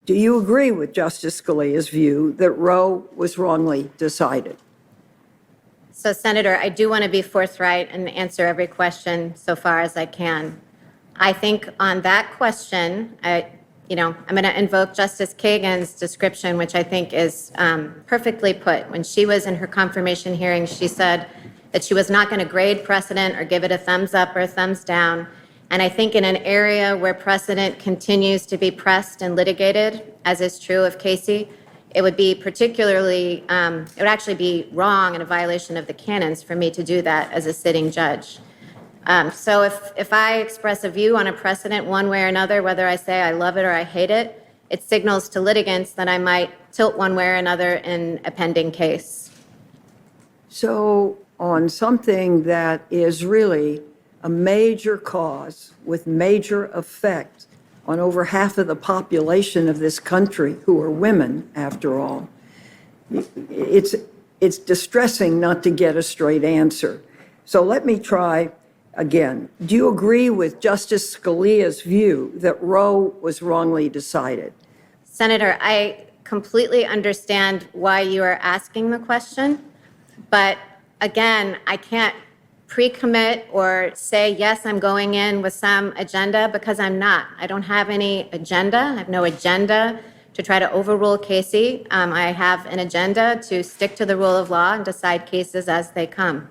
Do you agree with Justice Scalia's view that Roe was wrongly decided? So, Senator, I do want to be forthright and answer every question so far as I can. I think on that question, I'm going to invoke Justice Kagan's description, which I think is perfectly put. When she was in her confirmation hearing, she said that she was not going to grade precedent or give it a thumbs up or a thumbs down. And I think in an area where precedent continues to be pressed and litigated, as is true of Casey, it would be particularly, it would actually be wrong and a violation of the canons for me to do that as a sitting judge. So if I express a view on a precedent one way or another, whether I say I love it or I hate it, it signals to litigants that I might tilt one way or another in a pending case. So on something that is really a major cause with major effect on over half of the population of this country, who are women, after all, it's distressing not to get a straight answer. So let me try again. Do you agree with Justice Scalia's view that Roe was wrongly decided? Senator, I completely understand why you are asking the question, but again, I can't pre-commit or say, yes, I'm going in with some agenda, because I'm not. I don't have any agenda. I have no agenda to try to overrule Casey. I have an agenda to stick to the rule of law and decide cases as they come.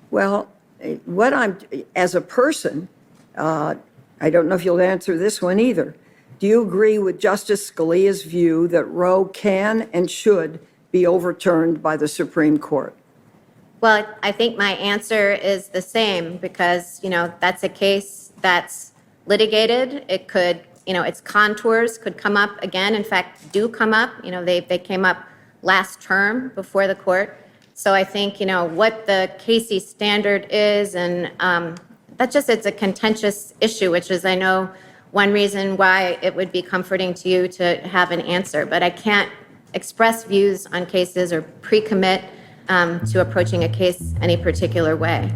Well, as a person, I don't know if you'll answer this one either. Do you agree with Justice Scalia's view that Roe can and should be overturned by the Supreme Court? Well, I think my answer is the same, because, that's a case that's litigated. It could, its contours could come up again. In fact, do come up. They came up last term before the court. So I think, what the Casey standard is, and it's a contentious issue, which is, I know, one reason why it would be comforting to you to have an answer. But I can't express views on cases or pre-commit to approaching a case any particular way.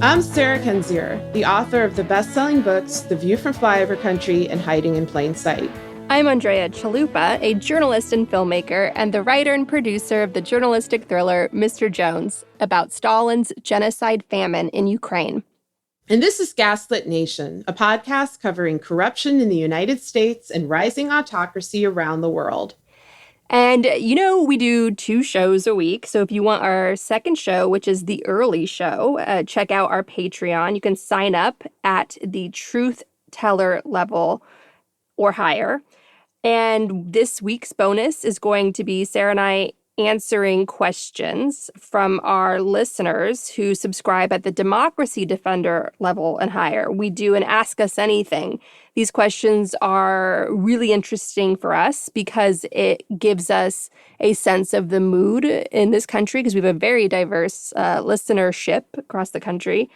I'm Sarah Kendzior, the author of the best-selling books The View from Flyover Country and Hiding in Plain Sight. I'm Andrea Chalupa, a journalist and filmmaker, and the writer and producer of the journalistic thriller Mr. Jones, about Stalin's genocide famine in Ukraine. And this is Gaslit Nation, a podcast covering corruption in the United States and rising autocracy around the world. And, we do 2 shows a week. So if you want our second show, which is the early show, check out our Patreon. You can sign up at the Truth Teller level or higher. And this week's bonus is going to be Sarah and I answering questions from our listeners who subscribe at the Democracy Defender level and higher. We do an Ask Us Anything. These questions are really interesting for us because it gives us a sense of the mood in this country, because we have a very diverse listenership across the country.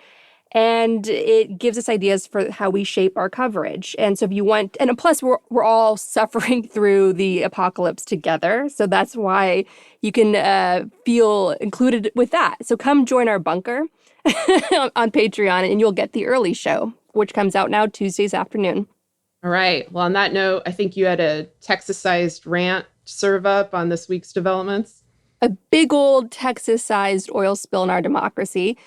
And it gives us ideas for how we shape our coverage. And so if you want, and plus we're all suffering through the apocalypse together. So that's why you can feel included with that. So come join our bunker on Patreon and you'll get the early show, which comes out now Tuesdays afternoon. All right. Well, on that note, I think you had a Texas-sized rant serve up on this week's developments. A big old Texas-sized oil spill in our democracy.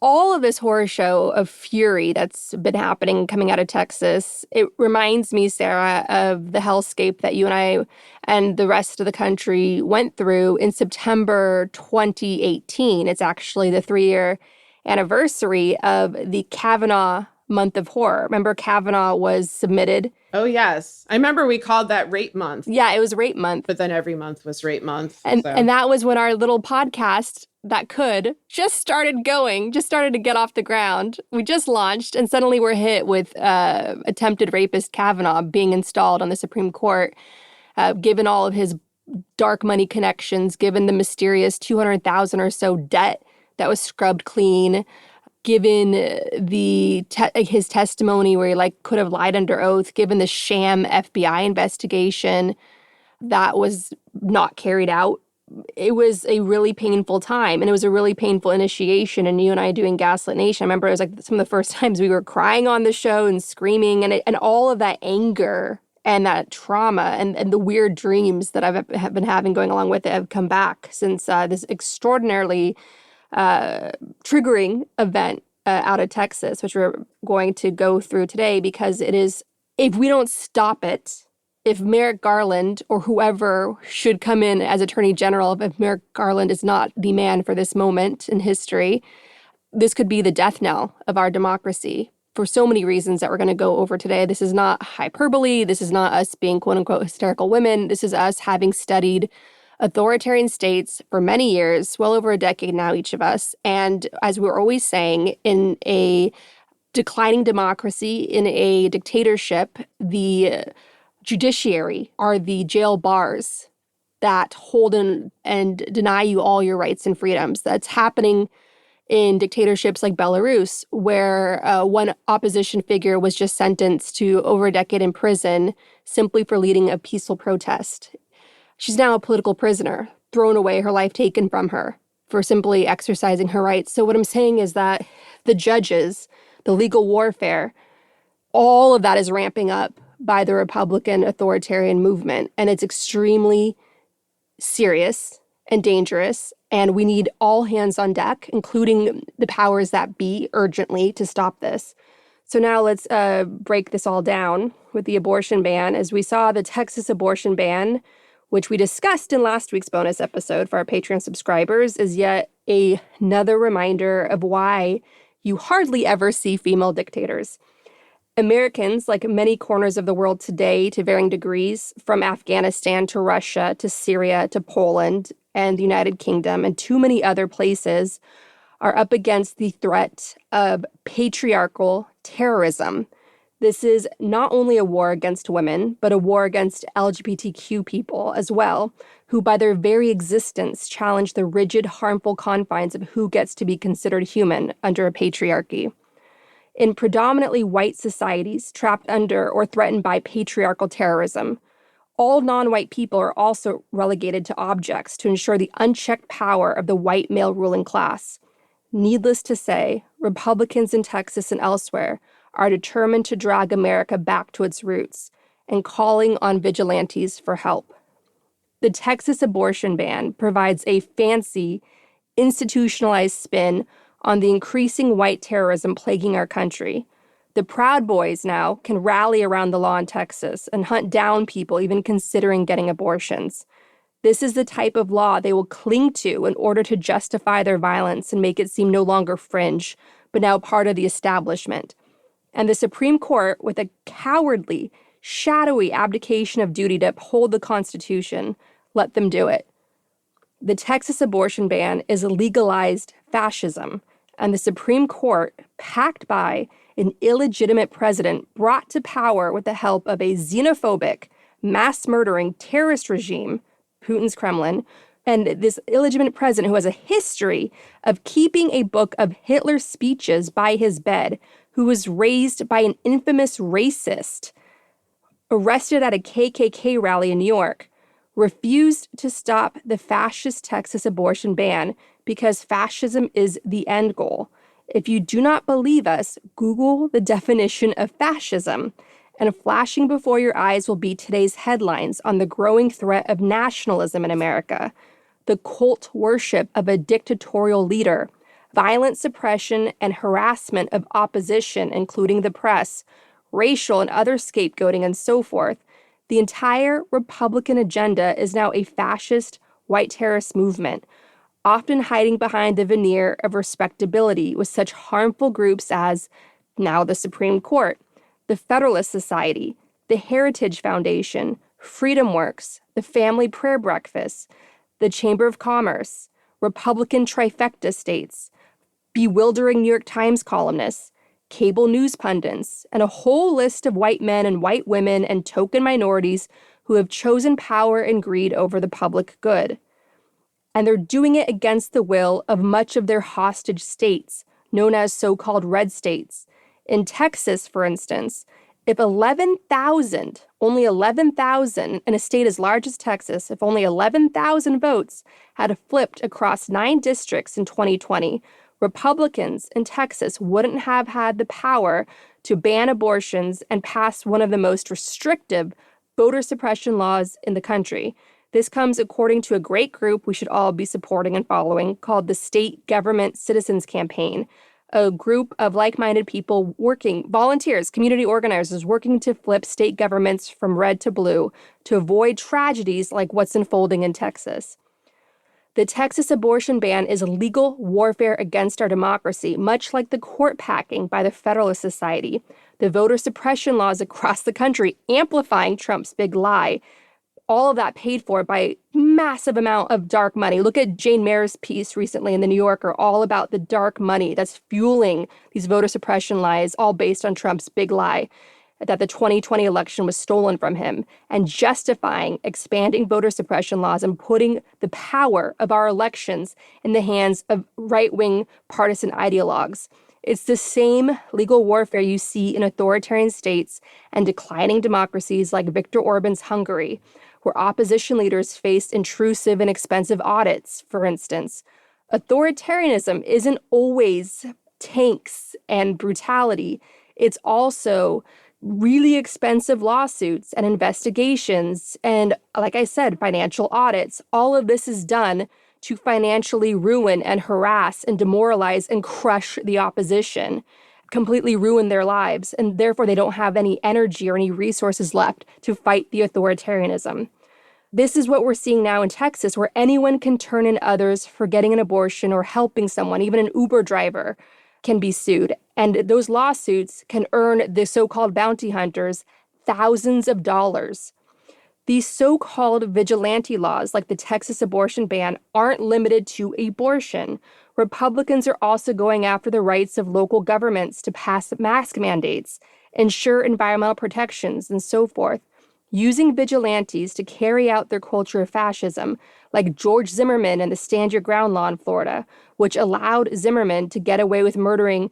All of this horror show of fury that's been happening coming out of Texas, it reminds me, Sarah, of the hellscape that you and I and the rest of the country went through in September 2018. It's actually the 3-year anniversary of the Kavanaugh month of horror. Remember, Kavanaugh was submitted. Oh, yes. I remember we called that rape month. Yeah, it was rape month. But then every month was rape month. And that was when our little podcast that could just started to get off the ground. We just launched, and suddenly we're hit with attempted rapist Kavanaugh being installed on the Supreme Court, given all of his dark money connections, given the mysterious $200,000 or so debt that was scrubbed clean, given his testimony where he could have lied under oath, given the sham FBI investigation that was not carried out it was a really painful time, and it was a really painful initiation. And you and I doing Gaslit Nation, I remember it was like some of the first times we were crying on the show and screaming, and all of that anger and that trauma and the weird dreams that have been having going along with it have come back since this extraordinarily triggering event out of Texas, which we're going to go through today, because it is, if we don't stop it, if Merrick Garland or whoever should come in as Attorney General, if Merrick Garland is not the man for this moment in history, this could be the death knell of our democracy for so many reasons that we're going to go over today. This is not hyperbole. This is not us being quote unquote hysterical women. This is us having studied authoritarian states for many years, well over a decade now, each of us. And as we're always saying, in a declining democracy, in a dictatorship, the judiciary are the jail bars that hold in and deny you all your rights and freedoms. That's happening in dictatorships like Belarus, where one opposition figure was just sentenced to over a decade in prison simply for leading a peaceful protest. She's now a political prisoner, thrown away, her life taken from her for simply exercising her rights. So what I'm saying is that the judges, the legal warfare, all of that is ramping up by the Republican authoritarian movement. And it's extremely serious and dangerous. And we need all hands on deck, including the powers that be, urgently to stop this. So now let's break this all down with the abortion ban. As we saw, the Texas abortion ban, which we discussed in last week's bonus episode for our Patreon subscribers, is yet another reminder of why you hardly ever see female dictators. Americans, like many corners of the world today to varying degrees, from Afghanistan to Russia to Syria to Poland and the United Kingdom and too many other places, are up against the threat of patriarchal terrorism. This is not only a war against women, but a war against LGBTQ people as well, who by their very existence challenge the rigid, harmful confines of who gets to be considered human under a patriarchy. In predominantly white societies trapped under or threatened by patriarchal terrorism, all non-white people are also relegated to objects to ensure the unchecked power of the white male ruling class. Needless to say, Republicans in Texas and elsewhere are determined to drag America back to its roots and calling on vigilantes for help. The Texas abortion ban provides a fancy, institutionalized spin on the increasing white terrorism plaguing our country. The Proud Boys now can rally around the law in Texas and hunt down people even considering getting abortions. This is the type of law they will cling to in order to justify their violence and make it seem no longer fringe, but now part of the establishment. And the Supreme Court, with a cowardly, shadowy abdication of duty to uphold the Constitution, let them do it. The Texas abortion ban is legalized fascism, and the Supreme Court, packed by an illegitimate president brought to power with the help of a xenophobic, mass-murdering terrorist regime, Putin's Kremlin, and this illegitimate president who has a history of keeping a book of Hitler's speeches by his bed, who was raised by an infamous racist, arrested at a KKK rally in New York, refused to stop the fascist Texas abortion ban because fascism is the end goal. If you do not believe us, Google the definition of fascism, and flashing before your eyes will be today's headlines on the growing threat of nationalism in America, the cult worship of a dictatorial leader, violent suppression and harassment of opposition, including the press, racial and other scapegoating, and so forth. The entire Republican agenda is now a fascist white terrorist movement, often hiding behind the veneer of respectability with such harmful groups as now the Supreme Court, the Federalist Society, the Heritage Foundation, Freedom Works, the Family Prayer Breakfast, the Chamber of Commerce, Republican trifecta states, bewildering New York Times columnists, cable news pundits, and a whole list of white men and white women and token minorities who have chosen power and greed over the public good. And they're doing it against the will of much of their hostage states, known as so-called red states. In Texas, for instance, If 11,000, only 11,000, in a state as large as Texas, if only 11,000 votes had flipped across 9 districts in 2020, Republicans in Texas wouldn't have had the power to ban abortions and pass one of the most restrictive voter suppression laws in the country. This comes according to a great group we should all be supporting and following called the State Government Citizens Campaign, a group of like-minded people volunteers, community organizers working to flip state governments from red to blue to avoid tragedies like what's unfolding in Texas. The Texas abortion ban is legal warfare against our democracy, much like the court packing by the Federalist Society, the voter suppression laws across the country amplifying Trump's big lie. All of that paid for by massive amount of dark money. Look at Jane Mayer's piece recently in the New Yorker, all about the dark money that's fueling these voter suppression lies, all based on Trump's big lie that the 2020 election was stolen from him, and justifying expanding voter suppression laws and putting the power of our elections in the hands of right-wing partisan ideologues. It's the same legal warfare you see in authoritarian states and declining democracies like Viktor Orban's Hungary, where opposition leaders faced intrusive and expensive audits, for instance. Authoritarianism isn't always tanks and brutality. It's also really expensive lawsuits and investigations and, like I said, financial audits. All of this is done to financially ruin and harass and demoralize and crush the opposition, completely ruin their lives, and therefore they don't have any energy or any resources left to fight the authoritarianism. This is what we're seeing now in Texas, where anyone can turn in others for getting an abortion or helping someone. Even an Uber driver can be sued. And those lawsuits can earn the so-called bounty hunters thousands of dollars. These so-called vigilante laws, like the Texas abortion ban, aren't limited to abortion. Republicans are also going after the rights of local governments to pass mask mandates, ensure environmental protections, and so forth, using vigilantes to carry out their culture of fascism, like George Zimmerman and the Stand Your Ground law in Florida, which allowed Zimmerman to get away with murdering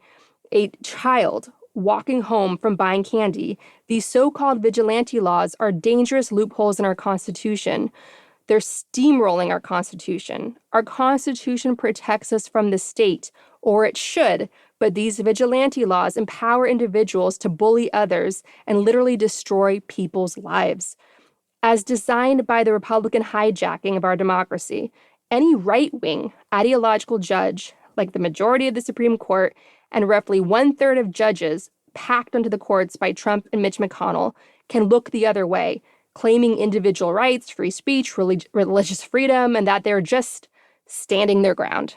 a child walking home from buying candy. These so-called vigilante laws are dangerous loopholes in our Constitution. They're steamrolling our Constitution. Our Constitution protects us from the state, or it should, but these vigilante laws empower individuals to bully others and literally destroy people's lives. As designed by the Republican hijacking of our democracy, any right-wing ideological judge, like the majority of the Supreme Court and roughly 1/3 of judges packed onto the courts by Trump and Mitch McConnell, can look the other way, claiming individual rights, free speech, religious freedom, and that they're just standing their ground.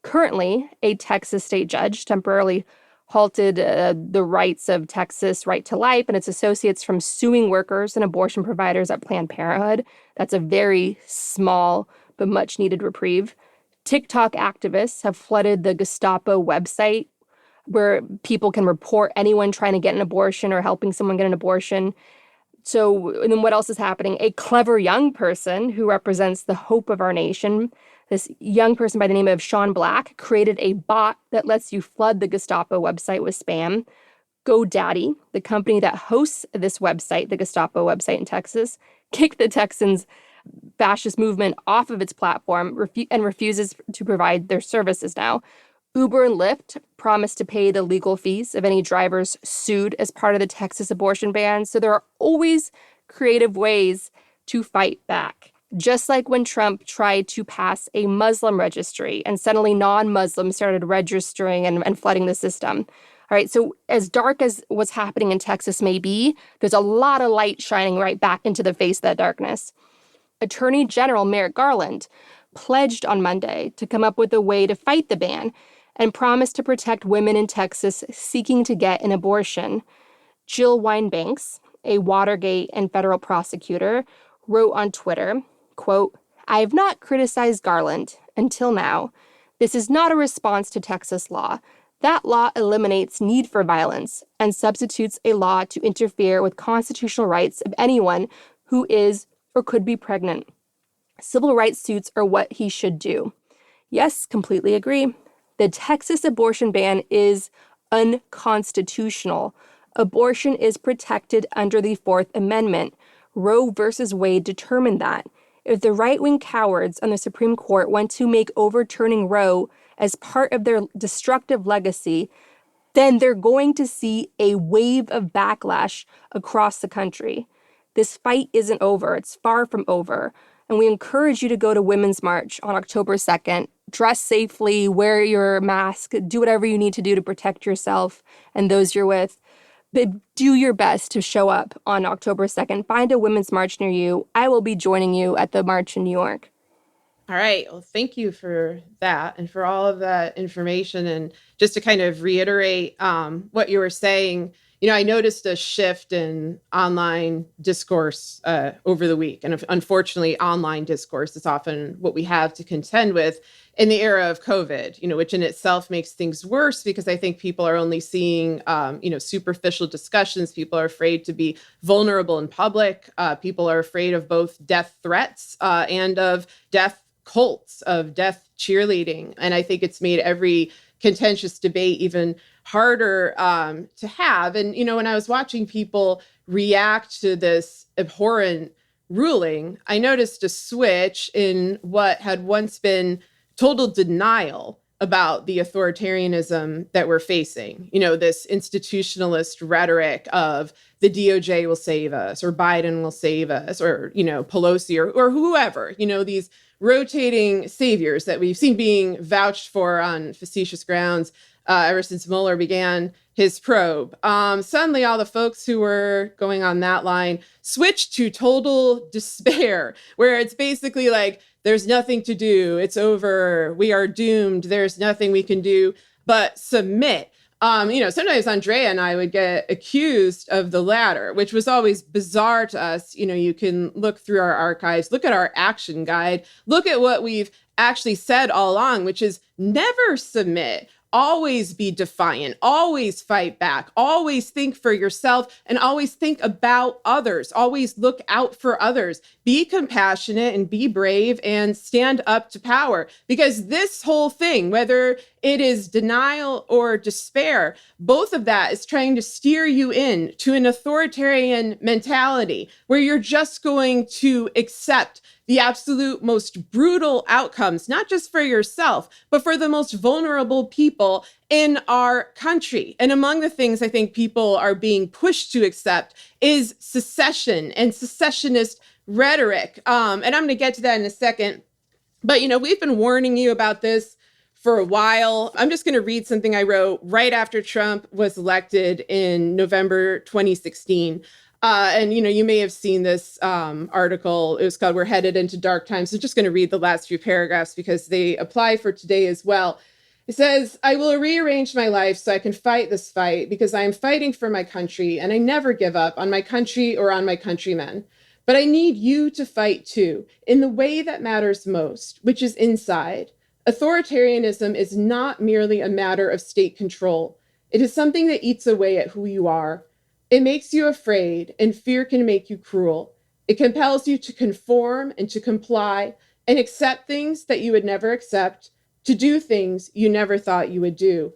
Currently, a Texas state judge temporarily halted the rights of Texas Right to Life and its associates from suing workers and abortion providers at Planned Parenthood. That's a very small but much-needed reprieve. TikTok activists have flooded the Gestapo website where people can report anyone trying to get an abortion or helping someone get an abortion. So, and then what else is happening? A clever young person who represents the hope of our nation, this young person by the name of Sean Black, created a bot that lets you flood the Gestapo website with spam. GoDaddy, the company that hosts this website, the Gestapo website in Texas, kicked the Texans' fascist movement off of its platform and refuses to provide their services now. Uber and Lyft promised to pay the legal fees of any drivers sued as part of the Texas abortion ban. So there are always creative ways to fight back. Just like when Trump tried to pass a Muslim registry and suddenly non-Muslims started registering and flooding the system. All right, so as dark as what's happening in Texas may be, there's a lot of light shining right back into the face of that darkness. Attorney General Merrick Garland pledged on Monday to come up with a way to fight the ban and promised to protect women in Texas seeking to get an abortion. Jill Wine-Banks, a Watergate and federal prosecutor, wrote on Twitter, quote, "I have not criticized Garland until now. This is not a response to Texas law. That law eliminates need for violence and substitutes a law to interfere with constitutional rights of anyone who is or could be pregnant. Civil rights suits are what he should do." Yes, completely agree. The Texas abortion ban is unconstitutional. Abortion is protected under the Fourth Amendment. Roe versus Wade determined that. If the right-wing cowards on the Supreme Court want to make overturning Roe as part of their destructive legacy, then they're going to see a wave of backlash across the country. This fight isn't over. It's far from over. And we encourage you to go to Women's March on October 2nd. Dress safely, wear your mask, do whatever you need to do to protect yourself and those you're with. But do your best to show up on October 2nd. Find a women's march near you. I will be joining you at the march in New York. All right. Well, thank you for that and for all of that information. And just to kind of reiterate what you were saying, I noticed a shift in online discourse over the week. And unfortunately, online discourse is often what we have to contend with in the era of COVID, which in itself makes things worse because I think people are only seeing, superficial discussions. People are afraid to be vulnerable in public. People are afraid of both death threats and of death cults, of death cheerleading. And I think it's made every contentious debate even harder to have. And, when I was watching people react to this abhorrent ruling, I noticed a switch in what had once been total denial about the authoritarianism that we're facing. This institutionalist rhetoric of the DOJ will save us, or Biden will save us, or, Pelosi or whoever, these rotating saviors that we've seen being vouched for on facetious grounds ever since Mueller began his probe. Suddenly, all the folks who were going on that line switched to total despair, where it's basically like, there's nothing to do. It's over. We are doomed. There's nothing we can do but submit. Sometimes Andrea and I would get accused of the latter, which was always bizarre to us. You can look through our archives, look at our action guide, look at what we've actually said all along, which is never submit. Always be defiant, always fight back, always think for yourself, and always think about others, always look out for others, be compassionate and be brave and stand up to power. Because this whole thing, whether it is denial or despair, both of that is trying to steer you in to an authoritarian mentality where you're just going to accept the absolute most brutal outcomes, not just for yourself, but for the most vulnerable people in our country. And among the things I think people are being pushed to accept is secession and secessionist rhetoric. And I'm going to get to that in a second. But, we've been warning you about this for a while. I'm just going to read something I wrote right after Trump was elected in November 2016. And, you may have seen this article. It was called "We're Headed into Dark Times." I'm just going to read the last few paragraphs because they apply for today as well. It says, "I will rearrange my life so I can fight this fight because I am fighting for my country and I never give up on my country or on my countrymen. But I need you to fight too, in the way that matters most, which is inside. Authoritarianism is not merely a matter of state control. It is something that eats away at who you are. It makes you afraid, and fear can make you cruel. It compels you to conform and to comply and accept things that you would never accept, to do things you never thought you would do.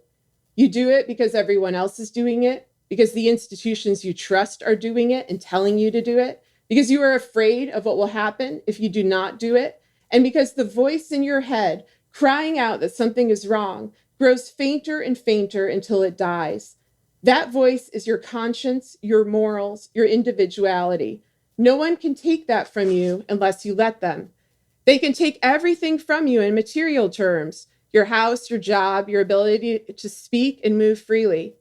You do it because everyone else is doing it, because the institutions you trust are doing it and telling you to do it, because you are afraid of what will happen if you do not do it, and because the voice in your head crying out that something is wrong grows fainter and fainter until it dies. That voice is your conscience, your morals, your individuality. No one can take that from you unless you let them. They can take everything from you in material terms, your house, your job, your ability to speak and move freely.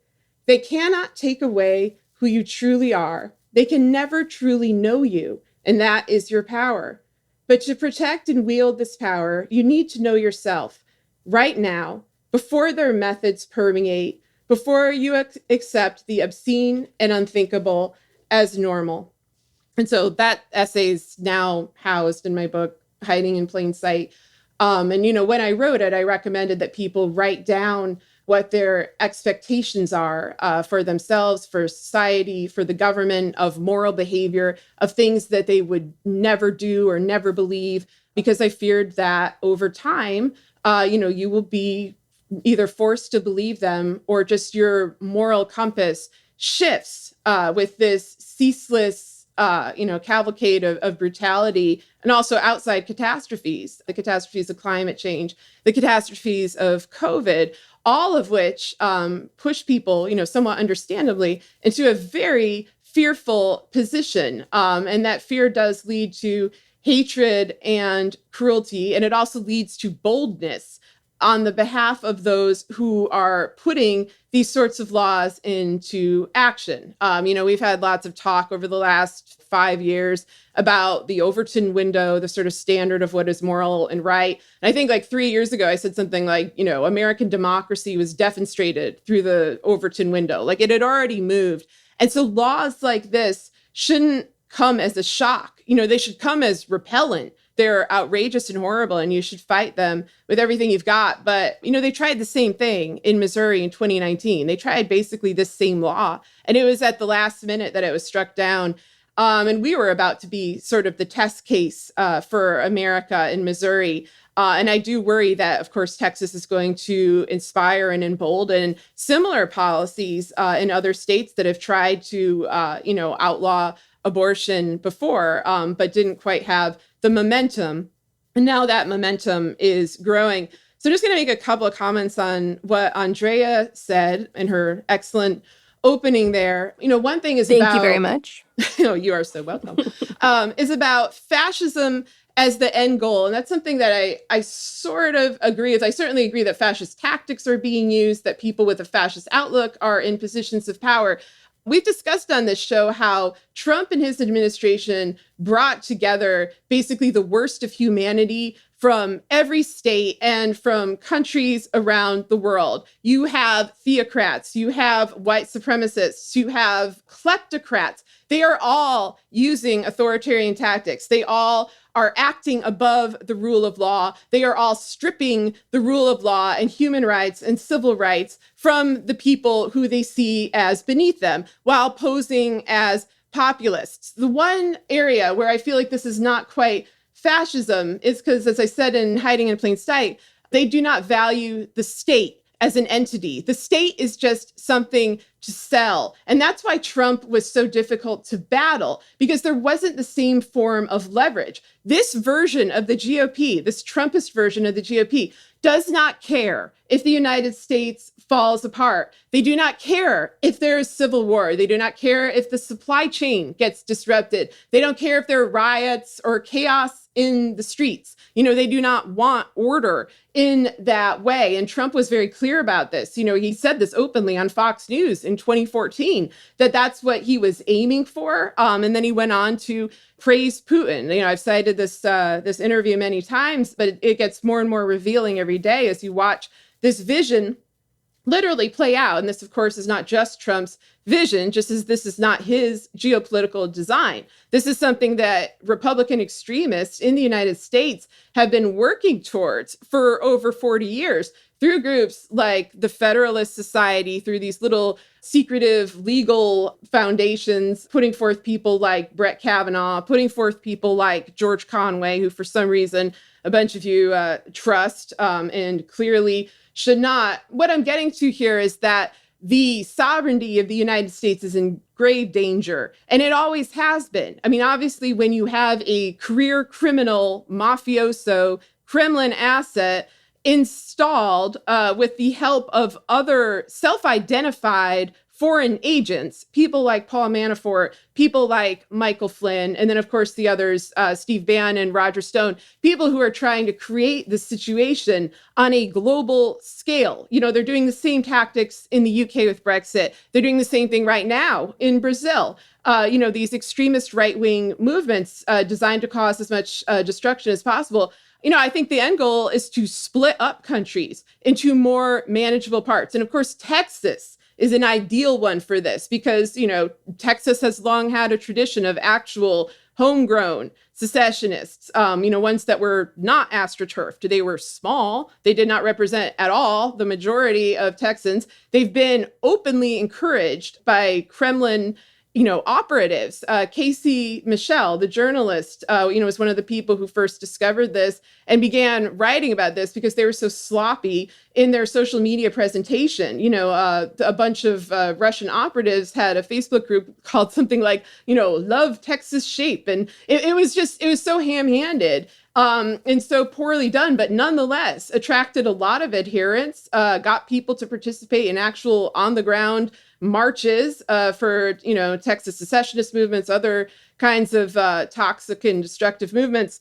They cannot take away who you truly are. They can never truly know you, and that is your power. But to protect and wield this power, you need to know yourself right now, before their methods permeate, before you accept the obscene and unthinkable as normal. And so that essay is now housed in my book, Hiding in Plain Sight. And when I wrote it, I recommended that people write down what their expectations are for themselves, for society, for the government, of moral behavior, of things that they would never do or never believe, because I feared that over time, you will be either forced to believe them or just your moral compass shifts with this ceaseless, cavalcade of brutality, and also outside catastrophes, the catastrophes of climate change, the catastrophes of COVID, all of which push people, somewhat understandably, into a very fearful position. And that fear does lead to hatred and cruelty, and it also leads to boldness on the behalf of those who are putting these sorts of laws into action. We've had lots of talk over the last 5 years about the Overturned window, the sort of standard of what is moral and right. And I think like 3 years ago, I said something like, American democracy was defenestrated through the Overturned window. Like it had already moved. And so laws like this shouldn't come as a shock. They should come as repellent. They're outrageous and horrible, and you should fight them with everything you've got. But, they tried the same thing in Missouri in 2019. They tried basically this same law, and it was at the last minute that it was struck down. And we were about to be sort of the test case for America in Missouri. And I do worry that, of course, Texas is going to inspire and embolden similar policies in other states that have tried to, outlaw abortion before, but didn't quite have the momentum. And now that momentum is growing. So I'm just going to make a couple of comments on what Andrea said in her excellent opening there. One thing is Thank you very much. You are so welcome. Is about fascism as the end goal. And that's something that I sort of agree with. I certainly agree that fascist tactics are being used, that people with a fascist outlook are in positions of power. We've discussed on this show how Trump and his administration brought together basically the worst of humanity from every state and from countries around the world. You have theocrats, you have white supremacists, you have kleptocrats. They are all using authoritarian tactics. They all are acting above the rule of law. They are all stripping the rule of law and human rights and civil rights from the people who they see as beneath them, while posing as populists. The one area where I feel like this is not quite fascism is because, as I said in Hiding in Plain Sight, they do not value the state as an entity. The state is just something to sell. And that's why Trump was so difficult to battle, because there wasn't the same form of leverage. This version of the GOP, this Trumpist version of the GOP, does not care if the United States falls apart. They do not care if there is civil war. They do not care if the supply chain gets disrupted. They don't care if there are riots or chaos in the streets. They do not want order in that way. And Trump was very clear about this. He said this openly on Fox News in 2014, that that's what he was aiming for. And then he went on to praise Putin. I've cited this interview many times, but it gets more and more revealing every day as you watch this vision literally play out. And this, of course, is not just Trump's vision, just as this is not his geopolitical design. This is something that Republican extremists in the United States have been working towards for over 40 years through groups like the Federalist Society, through these little secretive legal foundations, putting forth people like Brett Kavanaugh, putting forth people like George Conway, who for some reason a bunch of you trust and clearly should not. What I'm getting to here is that the sovereignty of the United States is in grave danger, and it always has been. Obviously, when you have a career criminal, mafioso, Kremlin asset installed with the help of other self-identified foreign agents, people like Paul Manafort, people like Michael Flynn, and then, of course, the others, Steve Bannon, Roger Stone, people who are trying to create this situation on a global scale. They're doing the same tactics in the UK with Brexit. They're doing the same thing right now in Brazil. These extremist right-wing movements designed to cause as much destruction as possible. I think the end goal is to split up countries into more manageable parts. And of course, Texas is an ideal one for this because, Texas has long had a tradition of actual homegrown secessionists, ones that were not astroturfed. They were small. They did not represent at all the majority of Texans. They've been openly encouraged by Kremlin operatives. Casey Michelle, the journalist, was one of the people who first discovered this and began writing about this because they were so sloppy in their social media presentation. A bunch of Russian operatives had a Facebook group called something like, Love Texas Shape. And it was so ham-handed. And so poorly done, but nonetheless attracted a lot of adherents, got people to participate in actual on-the-ground marches for, Texas secessionist movements, other kinds of toxic and destructive movements.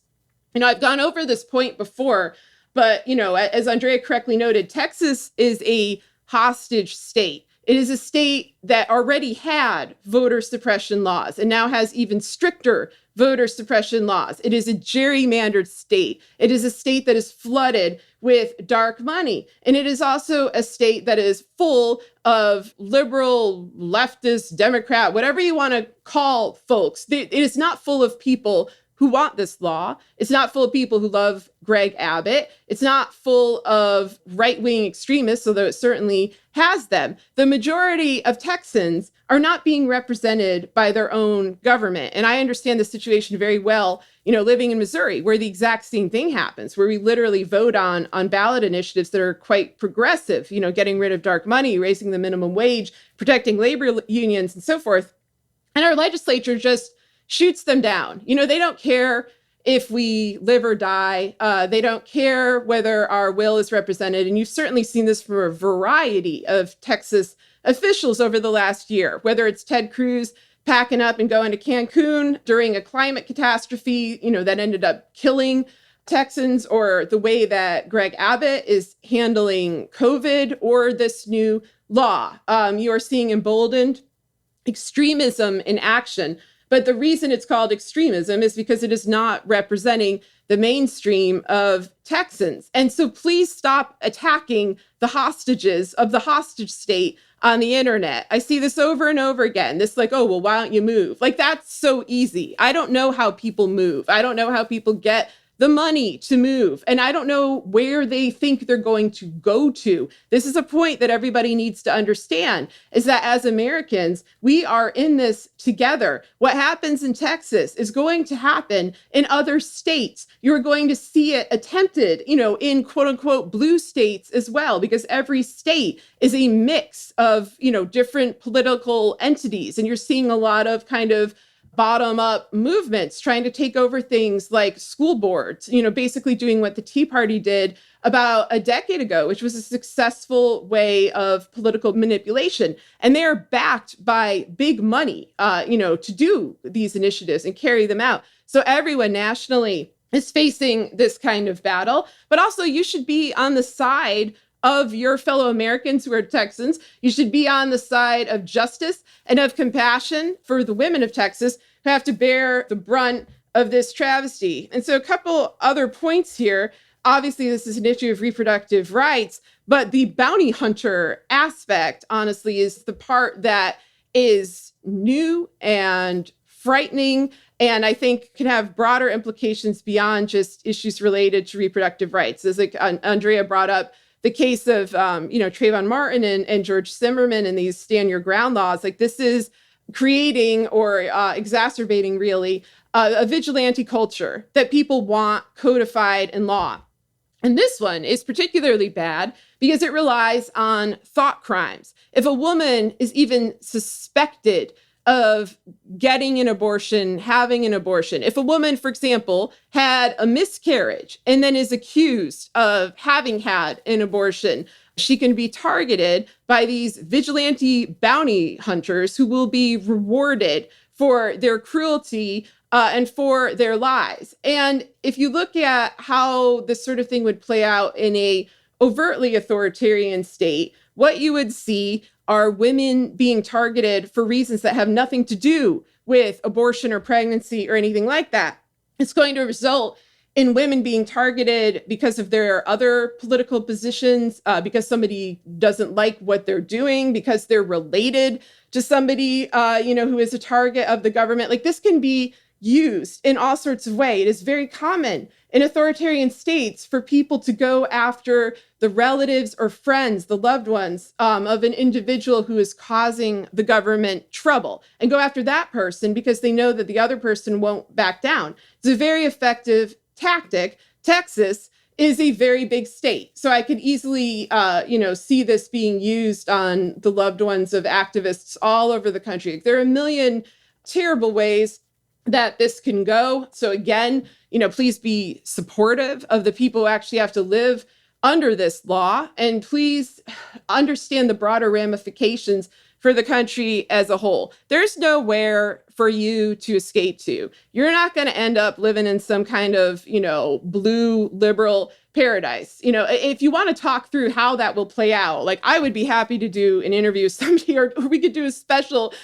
I've gone over this point before, but, as Andrea correctly noted, Texas is a hostage state. It is a state that already had voter suppression laws and now has even stricter voter suppression laws. It is a gerrymandered state. It is a state that is flooded with dark money. And it is also a state that is full of liberal, leftist, Democrat, whatever you want to call folks. It is not full of people who want this law. It's not full of people who love Greg Abbott. It's not full of right-wing extremists, although it certainly has them. The majority of Texans are not being represented by their own government. And I understand the situation very well, living in Missouri, where the exact same thing happens, where we literally vote on ballot initiatives that are quite progressive, getting rid of dark money, raising the minimum wage, protecting labor unions, and so forth. And our legislature just shoots them down. They don't care if we live or die. They don't care whether our will is represented. And you've certainly seen this from a variety of Texas officials over the last year, whether it's Ted Cruz packing up and going to Cancun during a climate catastrophe, that ended up killing Texans, or the way that Greg Abbott is handling COVID, or this new law. You are seeing emboldened extremism in action. But the reason it's called extremism is because it is not representing the mainstream of Texans. And so please stop attacking the hostages of the hostage state on the internet. I see this over and over again. This why don't you move? That's so easy. I don't know how people move. I don't know how people get the money to move. And I don't know where they think they're going to go to. This is a point that everybody needs to understand, is that as Americans, we are in this together. What happens in Texas is going to happen in other states. You're going to see it attempted, in quote unquote blue states as well, because every state is a mix of, different political entities. And you're seeing a lot of kind of bottom-up movements trying to take over things like school boards, basically doing what the Tea Party did about a decade ago, which was a successful way of political manipulation. And they are backed by big money, to do these initiatives and carry them out. So everyone nationally is facing this kind of battle, but also you should be on the side of your fellow Americans who are Texans. You should be on the side of justice and of compassion for the women of Texas who have to bear the brunt of this travesty. And so a couple other points here. Obviously, this is an issue of reproductive rights, but the bounty hunter aspect, honestly, is the part that is new and frightening, and I think can have broader implications beyond just issues related to reproductive rights. As Andrea brought up, the case of, Trayvon Martin and George Zimmerman and these stand your ground laws, this is creating or exacerbating really a vigilante culture that people want codified in law. And this one is particularly bad because it relies on thought crimes. If a woman is even suspected of getting an abortion, having an abortion. If a woman, for example, had a miscarriage and then is accused of having had an abortion, she can be targeted by these vigilante bounty hunters who will be rewarded for their cruelty and for their lies. And if you look at how this sort of thing would play out in a overtly authoritarian state, what you would see are women being targeted for reasons that have nothing to do with abortion or pregnancy or anything like that. It's going to result in women being targeted because of their other political positions, because somebody doesn't like what they're doing, because they're related to somebody, who is a target of the government. This can be used in all sorts of ways. It is very common in authoritarian states for people to go after the relatives or friends, the loved ones of an individual who is causing the government trouble, and go after that person because they know that the other person won't back down. It's a very effective tactic. Texas is a very big state. So I could easily, see this being used on the loved ones of activists all over the country. There are a million terrible ways that this can go. So again, please be supportive of the people who actually have to live under this law. And please understand the broader ramifications for the country as a whole. There's nowhere for you to escape to. You're not going to end up living in some kind of, blue liberal paradise. If you want to talk through how that will play out, like I would be happy to do an interview with somebody, or we could do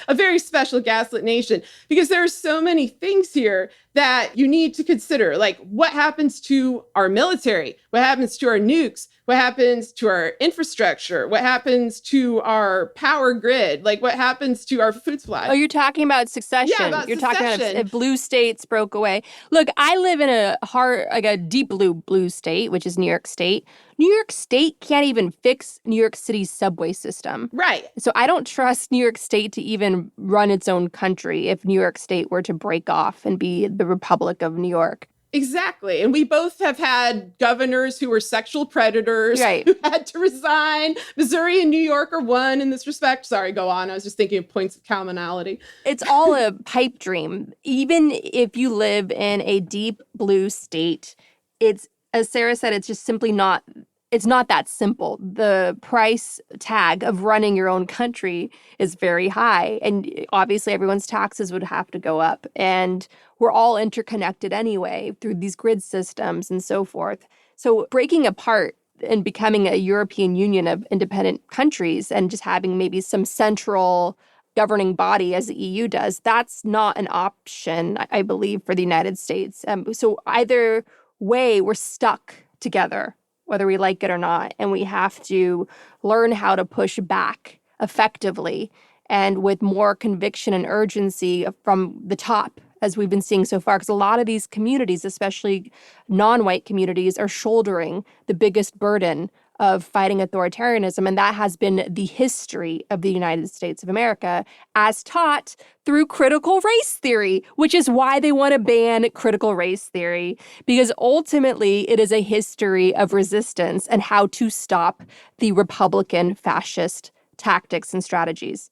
a very special Gaslit Nation, because there are so many things here that you need to consider. Like what happens to our military? What happens to our nukes? What happens to our infrastructure? What happens to our power grid? Like what happens to our food supply? Oh, you're talking about succession. Yeah, about you're talking about succession. if blue states broke away. Look, I live in a deep blue state, which is New York State. New York State can't even fix New York City's subway system. Right. So I don't trust New York State to even run its own country if New York State were to break off and be the Republic of New York. Exactly. And we both have had governors who were sexual predators, right, who had to resign. Missouri and New York are one in this respect. Sorry, go on. I was just thinking of points of commonality. It's all a pipe dream. Even if you live in a deep blue state, it's, as Sarah said, it's just simply not. It's not that simple. The price tag of running your own country is very high. And obviously everyone's taxes would have to go up. And we're all interconnected anyway through these grid systems and so forth. So breaking apart and becoming a European Union of independent countries and just having maybe some central governing body as the EU does, that's not an option, I believe, for the United States. So either way, we're stuck together, whether we like it or not. And we have to learn how to push back effectively and with more conviction and urgency from the top, as we've been seeing so far. Because a lot of these communities, especially non-white communities, are shouldering the biggest burden of fighting authoritarianism. And that has been the history of the United States of America as taught through critical race theory, which is why they want to ban critical race theory, because ultimately it is a history of resistance and how to stop the Republican fascist tactics and strategies.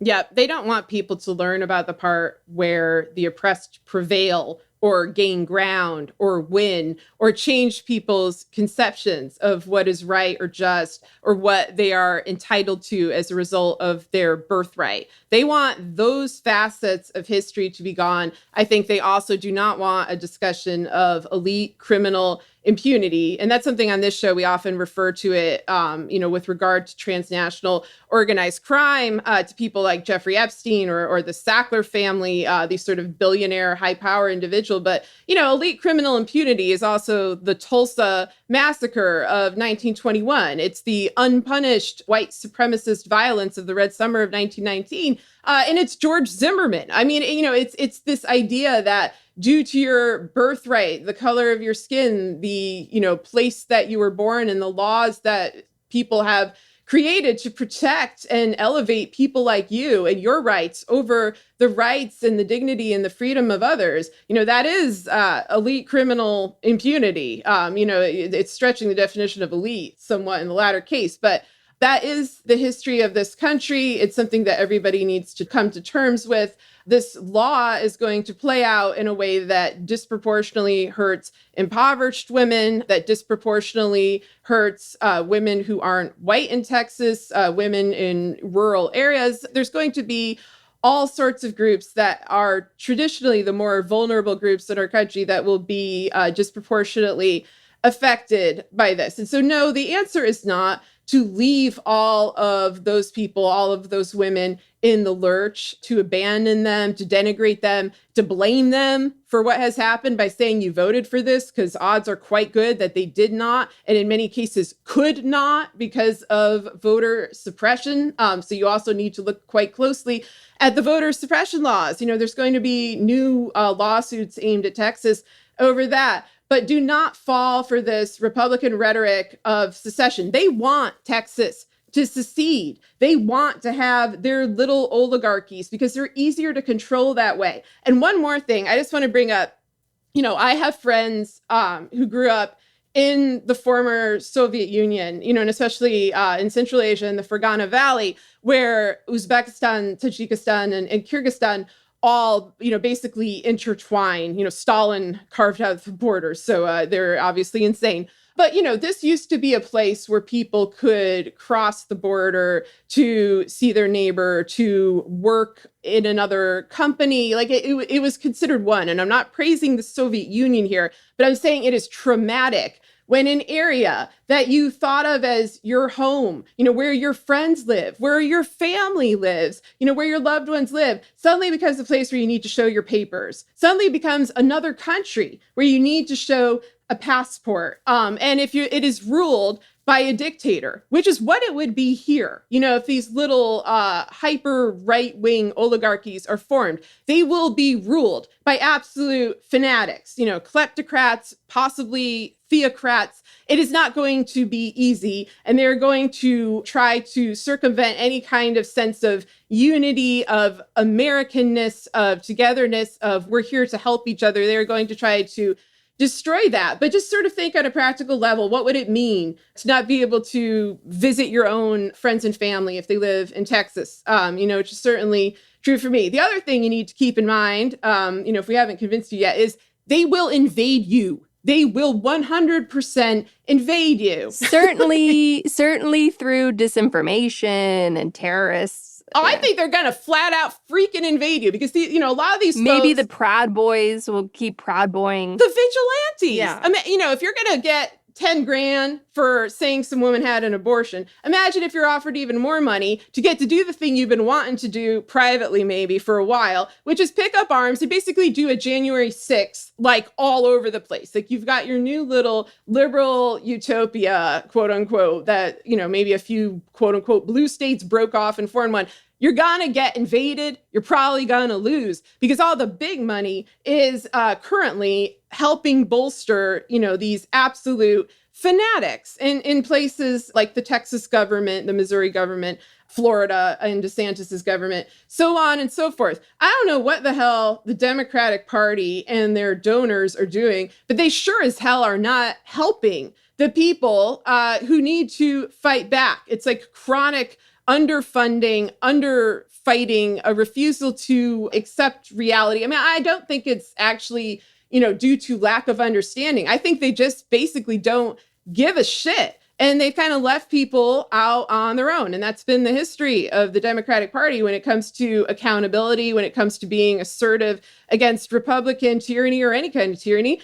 Yeah, they don't want people to learn about the part where the oppressed prevail or gain ground or win or change people's conceptions of what is right or just or what they are entitled to as a result of their birthright. They want those facets of history to be gone. I think they also do not want a discussion of elite criminal impunity. And that's something on this show we often refer to it, with regard to transnational organized crime, to people like Jeffrey Epstein or the Sackler family, these sort of billionaire high power individual. But, elite criminal impunity is also the Tulsa massacre of 1921. It's the unpunished white supremacist violence of the Red Summer of 1919. And it's George Zimmerman. I mean, it's this idea that due to your birthright, the color of your skin, the, place that you were born, and the laws that people have created to protect and elevate people like you and your rights over the rights and the dignity and the freedom of others, that is elite criminal impunity. It's stretching the definition of elite somewhat in the latter case, but that is the history of this country. It's something that everybody needs to come to terms with. This law is going to play out in a way that disproportionately hurts impoverished women, that disproportionately hurts women who aren't white in Texas, women in rural areas. There's going to be all sorts of groups that are traditionally the more vulnerable groups in our country that will be disproportionately affected by this. And so, no, the answer is not to leave all of those people, all of those women in the lurch, to abandon them, to denigrate them, to blame them for what has happened by saying you voted for this, because odds are quite good that they did not, and in many cases could not because of voter suppression. So you also need to look quite closely at the voter suppression laws. There's going to be new lawsuits aimed at Texas over that. but do not fall for this Republican rhetoric of secession. They want Texas to secede. They want to have their little oligarchies because they're easier to control that way. And one more thing, I just want to bring up, I have friends who grew up in the former Soviet Union, and especially in Central Asia, in the Fergana Valley, where Uzbekistan, Tajikistan, and Kyrgyzstan all, basically intertwine. Stalin carved out the borders, so they're obviously insane. But, this used to be a place where people could cross the border to see their neighbor, to work in another company. Like it was considered one. And I'm not praising the Soviet Union here, but I'm saying it is traumatic when an area that you thought of as your home, where your friends live, where your family lives, where your loved ones live, suddenly becomes a place where you need to show your papers. Suddenly becomes another country where you need to show a passport. And if it is ruled by a dictator, which is what it would be here. If these little hyper right-wing oligarchies are formed, they will be ruled by absolute fanatics, kleptocrats, possibly theocrats. It is not going to be easy, and they're going to try to circumvent any kind of sense of unity, of Americanness, of togetherness, of we're here to help each other. They're going to try to destroy that. But just sort of think on a practical level, what would it mean to not be able to visit your own friends and family if they live in Texas? Which is certainly true for me. The other thing you need to keep in mind, if we haven't convinced you yet, is they will invade you. They will 100% invade you. Certainly through disinformation and terrorists. Oh, I think they're going to flat out freaking invade you because, a lot of these Maybe folks, the Proud Boys will keep Proud Boying. the vigilantes. Yeah. I mean, if you're going to get 10 grand for saying some woman had an abortion, imagine if you're offered even more money to get to do the thing you've been wanting to do privately maybe for a while, which is pick up arms and basically do a January 6th, like all over the place. Like you've got your new little liberal utopia, quote unquote, that, maybe a few quote unquote blue states broke off and formed one. You're gonna get invaded. You're probably gonna lose because all the big money is currently helping bolster, these absolute fanatics in places like the Texas government, the Missouri government, Florida, and DeSantis's government, so on and so forth. I don't know what the hell the Democratic Party and their donors are doing, but they sure as hell are not helping the people who need to fight back. It's like chronic underfunding, underfighting, a refusal to accept reality. I mean, I don't think it's actually, due to lack of understanding. I think they just basically don't give a shit. And they've kind of left people out on their own. And that's been the history of the Democratic Party when it comes to accountability, when it comes to being assertive against Republican tyranny or any kind of tyranny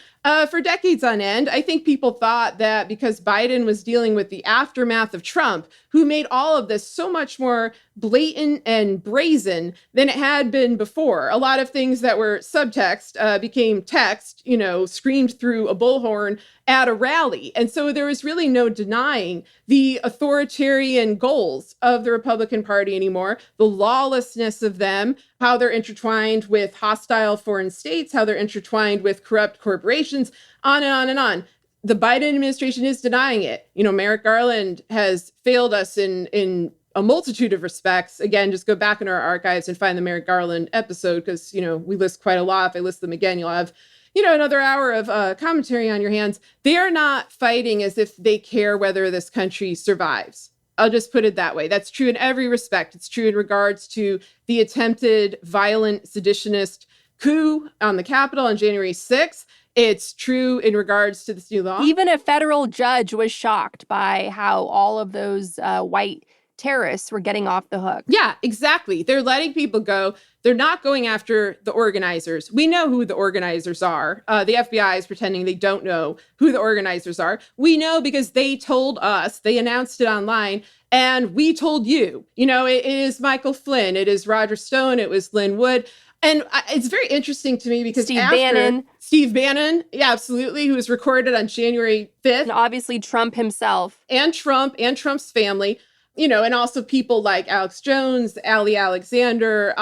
for decades on end. I think people thought that because Biden was dealing with the aftermath of Trump, who made all of this so much more blatant and brazen than it had been before. A lot of things that were subtext became text, screamed through a bullhorn at a rally. And so there was really no denying the authoritarian goals of the Republican Party anymore, the lawlessness of them, how they're intertwined with hostile foreign states, how they're intertwined with corrupt corporations, on and on and on. The Biden administration is denying it. Merrick Garland has failed us in a multitude of respects. Again, just go back in our archives and find the Merrick Garland episode because, we list quite a lot. If I list them again, you'll have, another hour of commentary on your hands. They are not fighting as if they care whether this country survives. I'll just put it that way. That's true in every respect. It's true in regards to the attempted violent seditionist coup on the Capitol on January 6th. It's true in regards to this new law. Even a federal judge was shocked by how all of those white terrorists were getting off the hook. Yeah, exactly. They're letting people go. They're not going after the organizers. We know who the organizers are. The FBI is pretending they don't know who the organizers are. We know because they told us, they announced it online, and we told you. It is Michael Flynn. It is Roger Stone. It was Lynn Wood. And it's very interesting to me because Steve Bannon, yeah, absolutely, who was recorded on January 5th. And obviously Trump himself. And Trump's family. and also people like Alex Jones, Ali Alexander,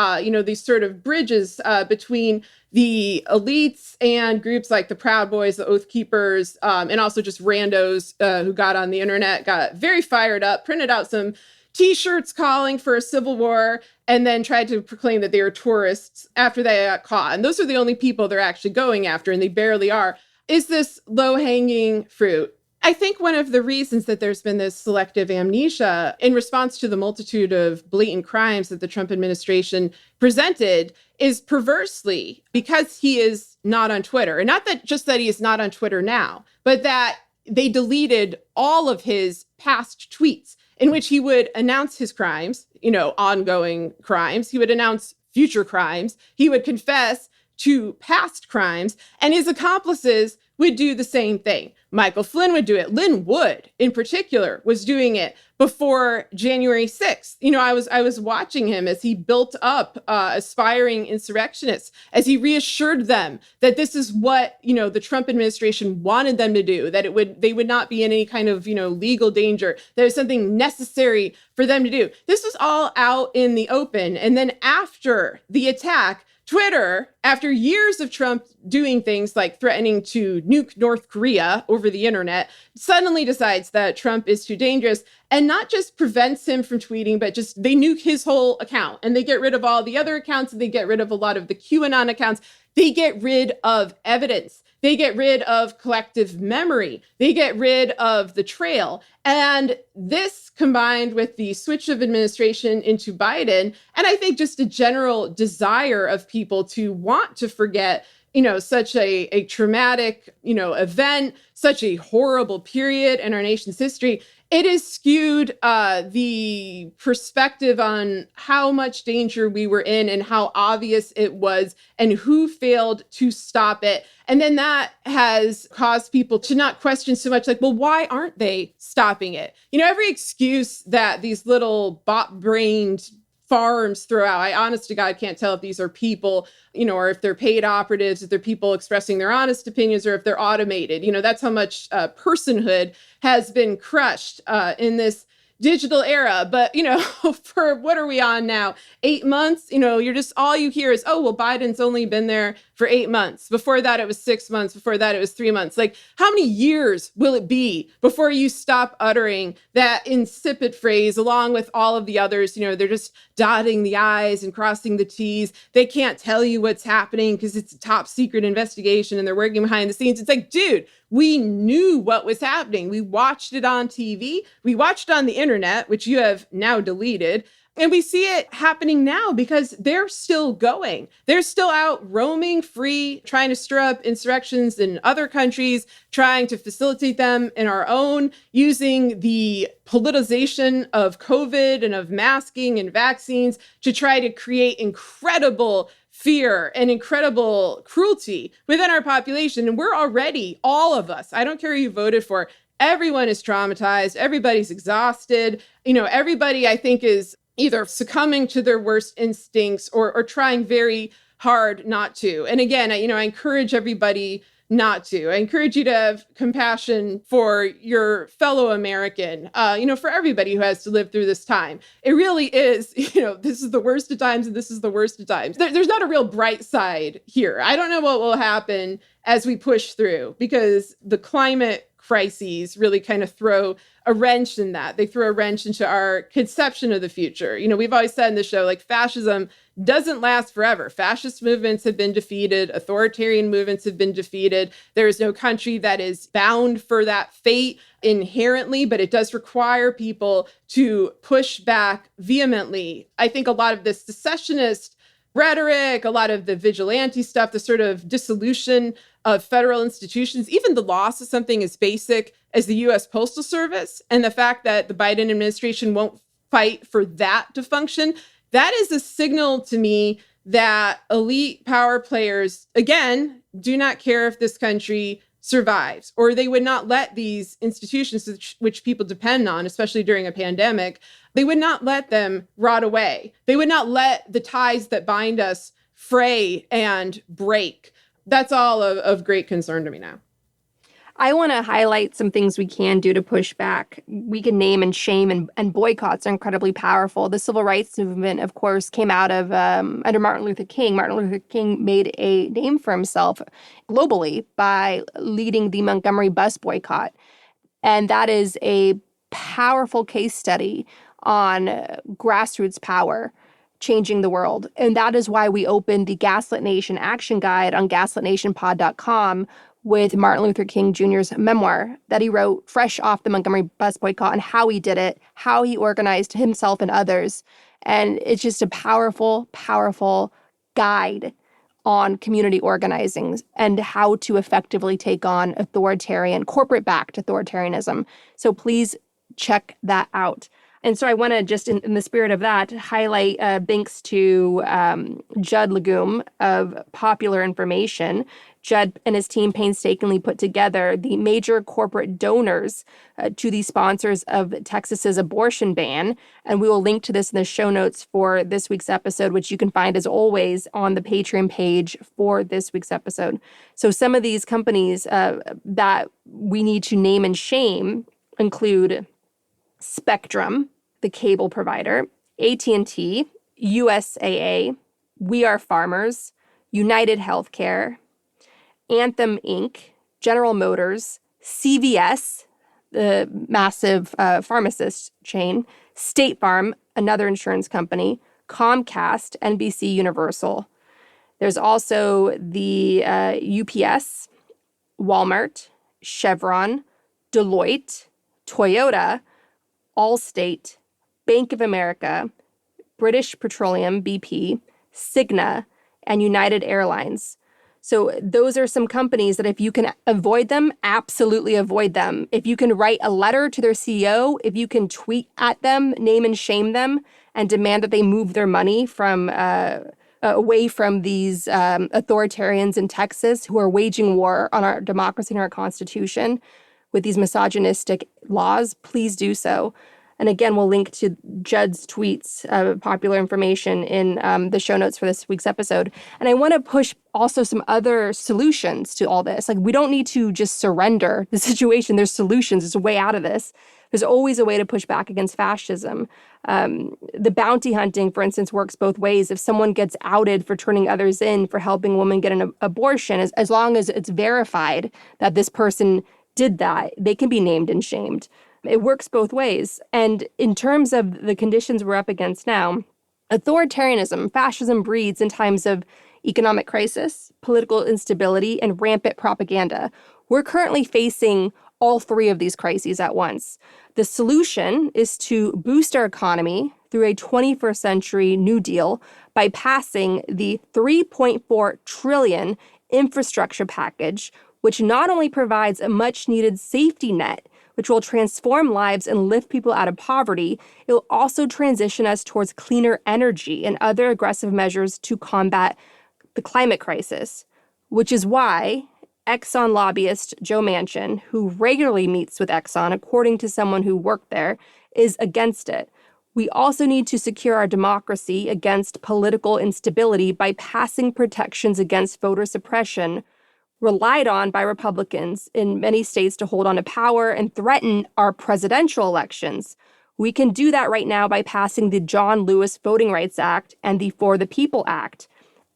these sort of bridges between the elites and groups like the Proud Boys, the Oath Keepers, and also just randos who got on the internet, got very fired up, printed out some T-shirts calling for a civil war, and then tried to proclaim that they were tourists after they got caught. And those are the only people they're actually going after, and they barely are. Is this low-hanging fruit? I think one of the reasons that there's been this selective amnesia in response to the multitude of blatant crimes that the Trump administration presented is perversely because he is not on Twitter. And not that just that he is not on Twitter now, but that they deleted all of his past tweets in which he would announce his crimes, ongoing crimes. He would announce future crimes. He would confess to past crimes, and his accomplices would do the same thing. Michael Flynn would do it. Lynn Wood, in particular, was doing it before January 6th. I was watching him as he built up aspiring insurrectionists, as he reassured them that this is what, the Trump administration wanted them to do, that they would not be in any kind of, legal danger. There was something necessary for them to do. This was all out in the open. And then after the attack, Twitter, after years of Trump doing things like threatening to nuke North Korea over the internet, suddenly decides that Trump is too dangerous and not just prevents him from tweeting, but just they nuke his whole account and they get rid of all the other accounts and they get rid of a lot of the QAnon accounts. They get rid of evidence. They get rid of collective memory. They get rid of the trail. And this combined with the switch of administration into Biden, and I think just a general desire of people to want to forget, such a traumatic, event, such a horrible period in our nation's history, it has skewed the perspective on how much danger we were in and how obvious it was and who failed to stop it. And then that has caused people to not question so much like, well, why aren't they stopping it? Every excuse that these little bot-brained farms throw out, I honest to God can't tell if these are people, or if they're paid operatives, if they're people expressing their honest opinions, or if they're automated. That's how much personhood has been crushed in this digital era. But, for what are we on now? 8 months, you're just, all you hear is, oh, well, Biden's only been there for 8 months. Before that, it was 6 months. Before that, it was 3 months. Like, how many years will it be before you stop uttering that insipid phrase along with all of the others? They're just dotting the I's and crossing the T's. They can't tell you what's happening because it's a top secret investigation and they're working behind the scenes. It's like, dude, we knew what was happening. We watched it on TV. We watched it on the internet, which you have now deleted. And we see it happening now because they're still going. They're still out roaming free, trying to stir up insurrections in other countries, trying to facilitate them in our own, using the politicization of COVID and of masking and vaccines to try to create incredible fear and incredible cruelty within our population. And we're already, all of us, I don't care who you voted for, everyone is traumatized. Everybody's exhausted. Everybody, I think, is either succumbing to their worst instincts or trying very hard not to. And again, I encourage everybody not to. I encourage you to have compassion for your fellow American, for everybody who has to live through this time. It really is, this is the worst of times and this is the worst of times. There's not a real bright side here. I don't know what will happen as we push through because the climate crises really kind of throw a wrench in that. They throw a wrench into our conception of the future. We've always said in the show, like, fascism doesn't last forever. Fascist movements have been defeated. Authoritarian movements have been defeated. There is no country that is bound for that fate inherently, but it does require people to push back vehemently. I think a lot of the secessionist rhetoric, a lot of the vigilante stuff, the sort of dissolution of federal institutions, even the loss of something as basic as the U.S. Postal Service, and the fact that the Biden administration won't fight for that to function, that is a signal to me that elite power players, again, do not care if this country survives, or they would not let these institutions which people depend on, especially during a pandemic, they would not let them rot away. They would not let the ties that bind us fray and break. That's all of great concern to me now. I want to highlight some things we can do to push back. We can name and shame, and boycotts are incredibly powerful. The civil rights movement, of course, came out of under Martin Luther King. Martin Luther King made a name for himself globally by leading the Montgomery bus boycott. And that is a powerful case study on grassroots power changing the world. And that is why we opened the Gaslit Nation Action Guide on gaslitnationpod.com with Martin Luther King Jr.'s memoir that he wrote fresh off the Montgomery bus boycott and how he did it, how he organized himself and others. And it's just a powerful, powerful guide on community organizing and how to effectively take on authoritarian, corporate-backed authoritarianism. So please check that out. And so I want to just, in the spirit of that, highlight thanks to Judd Legume of Popular Information. Judd and his team painstakingly put together the major corporate donors to the sponsors of Texas's abortion ban. And we will link to this in the show notes for this week's episode, which you can find, as always, on the Patreon page for this week's episode. So some of these companies that we need to name and shame include Spectrum, the cable provider, AT&T, USAA, We Are Farmers, United Healthcare, Anthem Inc., General Motors, CVS, the massive pharmacist chain, State Farm, another insurance company, Comcast, NBC Universal. There's also the UPS, Walmart, Chevron, Deloitte, Toyota, Allstate, Bank of America, British Petroleum, BP, Cigna, and United Airlines. So those are some companies that if you can avoid them, absolutely avoid them. If you can write a letter to their CEO, if you can tweet at them, name and shame them, and demand that they move their money from away from these authoritarians in Texas who are waging war on our democracy and our Constitution with these misogynistic laws, please do so. And again, we'll link to Judd's tweets, Popular Information, in the show notes for this week's episode. And I want to push also some other solutions to all this. Like, we don't need to just surrender the situation. There's solutions. There's a way out of this. There's always a way to push back against fascism. The bounty hunting, for instance, works both ways. If someone gets outed for turning others in, for helping women get an abortion, as long as it's verified that this person did that, they can be named and shamed. It works both ways. And in terms of the conditions we're up against now, authoritarianism, fascism breeds in times of economic crisis, political instability, and rampant propaganda. We're currently facing all three of these crises at once. The solution is to boost our economy through a 21st century New Deal by passing the $3.4 trillion infrastructure package, which not only provides a much-needed safety net, which will transform lives and lift people out of poverty, it will also transition us towards cleaner energy and other aggressive measures to combat the climate crisis, which is why Exxon lobbyist Joe Manchin, who regularly meets with Exxon, according to someone who worked there, is against it. We also need to secure our democracy against political instability by passing protections against voter suppression relied on by Republicans in many states to hold on to power and threaten our presidential elections. We can do that right now by passing the John Lewis Voting Rights Act and the For the People Act.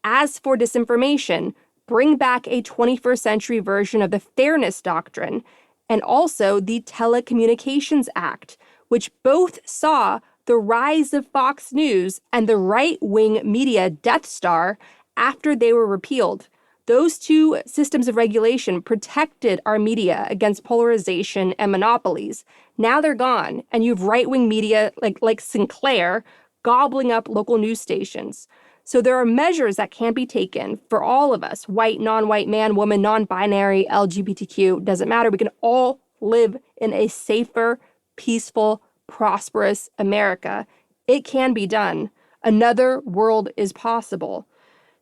As for disinformation, bring back a 21st century version of the Fairness Doctrine and also the Telecommunications Act, which both saw the rise of Fox News and the right-wing media Death Star after they were repealed. Those two systems of regulation protected our media against polarization and monopolies. Now they're gone, and you have right-wing media like Sinclair gobbling up local news stations. So there are measures that can be taken for all of us, white, non-white, man, woman, non-binary, LGBTQ, doesn't matter. We can all live in a safer, peaceful, prosperous America. It can be done. Another world is possible.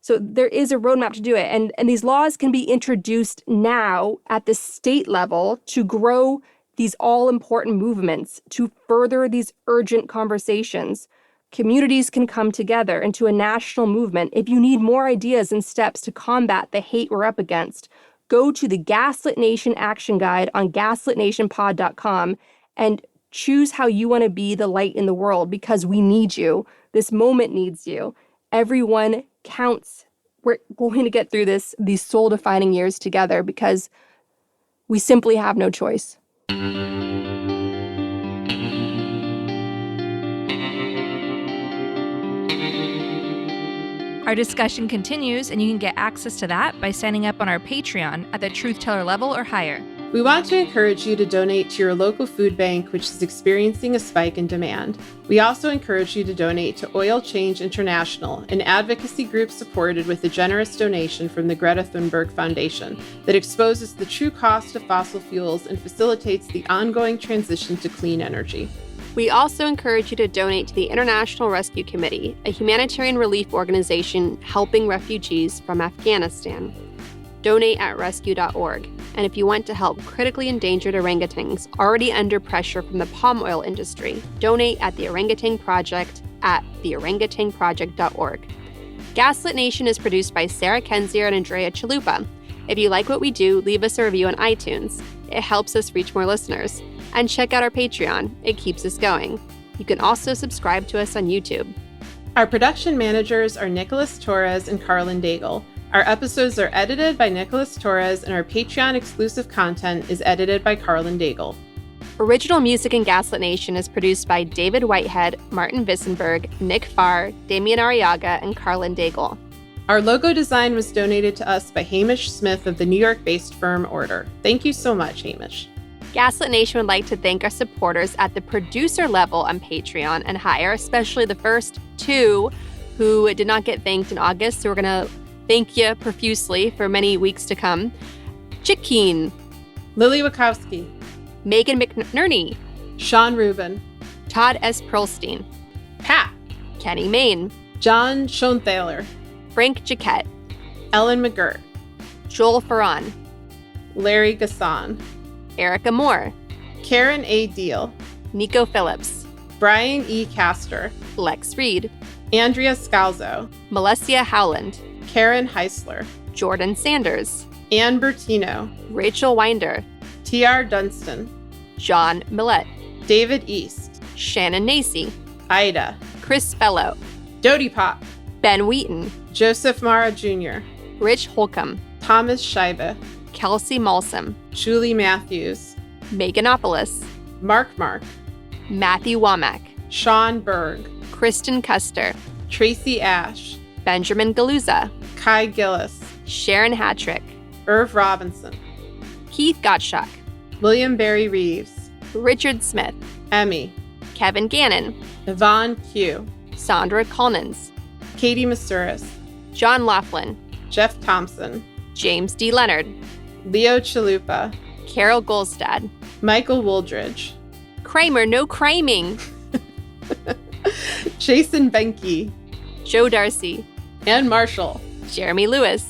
So there is a roadmap to do it. And these laws can be introduced now at the state level to grow these all-important movements, to further these urgent conversations. Communities can come together into a national movement. If you need more ideas and steps to combat the hate we're up against, go to the Gaslit Nation Action Guide on gaslitnationpod.com and choose how you want to be the light in the world, because we need you. This moment needs you. Everyone counts. We're going to get through these soul-defining years together because we simply have no choice. Our discussion continues, and you can get access to that by signing up on our Patreon at the Truth Teller level or higher. We want to encourage you to donate to your local food bank, which is experiencing a spike in demand. We also encourage you to donate to Oil Change International, an advocacy group supported with a generous donation from the Greta Thunberg Foundation that exposes the true cost of fossil fuels and facilitates the ongoing transition to clean energy. We also encourage you to donate to the International Rescue Committee, a humanitarian relief organization helping refugees from Afghanistan. Donate at rescue.org. And if you want to help critically endangered orangutans already under pressure from the palm oil industry, donate at the Orangutan Project at theorangutanproject.org. Gaslit Nation is produced by Sarah Kenzier and Andrea Chalupa. If you like what we do, leave us a review on iTunes. It helps us reach more listeners. And check out our Patreon. It keeps us going. You can also subscribe to us on YouTube. Our production managers are Nicholas Torres and Carlin Daigle. Our episodes are edited by Nicholas Torres, and our Patreon-exclusive content is edited by Carlin Daigle. Original music in Gaslit Nation is produced by David Whitehead, Martin Vissenberg, Nick Farr, Damian Arriaga, and Carlin Daigle. Our logo design was donated to us by Hamish Smith of the New York-based firm Order. Thank you so much, Hamish. Gaslit Nation would like to thank our supporters at the producer level on Patreon and higher, especially the first two who did not get thanked in August. So we're going to thank you profusely for many weeks to come. Chickeen, Lily Wachowski, Megan McNerney, Sean Rubin, Todd S. Pearlstein, Pat, Kenny Main, John Schoenthaler, Frank Jaquette, Ellen McGirt, Joel Ferran, Larry Gasson, Erica Moore, Karen A. Deal, Nico Phillips, Brian E. Castor, Lex Reed, Andrea Scalzo, Melissa Howland, Karen Heisler, Jordan Sanders, Ann Bertino, Rachel Winder, T.R. Dunstan, John Millett, David East, Shannon Nacy, Ida, Chris Fellow, Dodie Pop, Ben Wheaton, Joseph Mara Jr., Rich Holcomb, Thomas Scheibe, Kelsey Malsum, Julie Matthews, Meganopolis, Mark, Matthew Womack, Sean Berg, Kristen Custer, Tracy Ash, Benjamin Galuza, Kai Gillis, Sharon Hattrick, Irv Robinson, Keith Gottschalk, William Barry Reeves, Richard Smith, Emmy, Kevin Gannon, Yvonne Q, Sandra Collins, Katie Masuris, John Laughlin, Jeff Thompson, James D. Leonard, Leo Chalupa, Carol Golstad, Michael Wooldridge, Kramer, no criming, Jason Benke, Joe Darcy, Ann Marshall, Jeremy Lewis,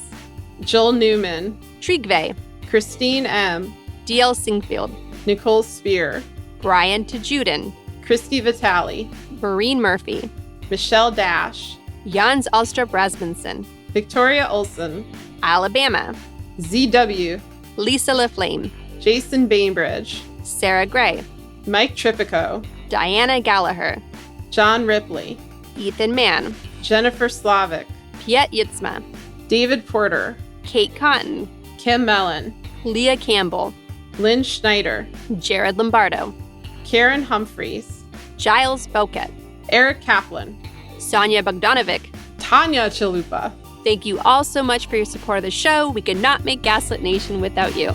Joel Newman, Trigve, Christine M., D.L. Singfield, Nicole Spear, Brian Tajudin, Christy Vitale, Maureen Murphy, Michelle Dash, Jans Alstrup Rasmussen, Victoria Olson, Alabama, ZW, Lisa LaFlame, Jason Bainbridge, Sarah Gray, Mike Tripico, Diana Gallagher, John Ripley, Ethan Mann, Jennifer Slavic, Piet Yitzma, David Porter, Kate Cotton, Kim Mellon, Leah Campbell, Lynn Schneider, Jared Lombardo, Karen Humphreys, Giles Boket, Eric Kaplan, Sonia Bogdanovic. Tanya Chalupa. Thank you all so much for your support of the show. We could not make Gaslit Nation without you.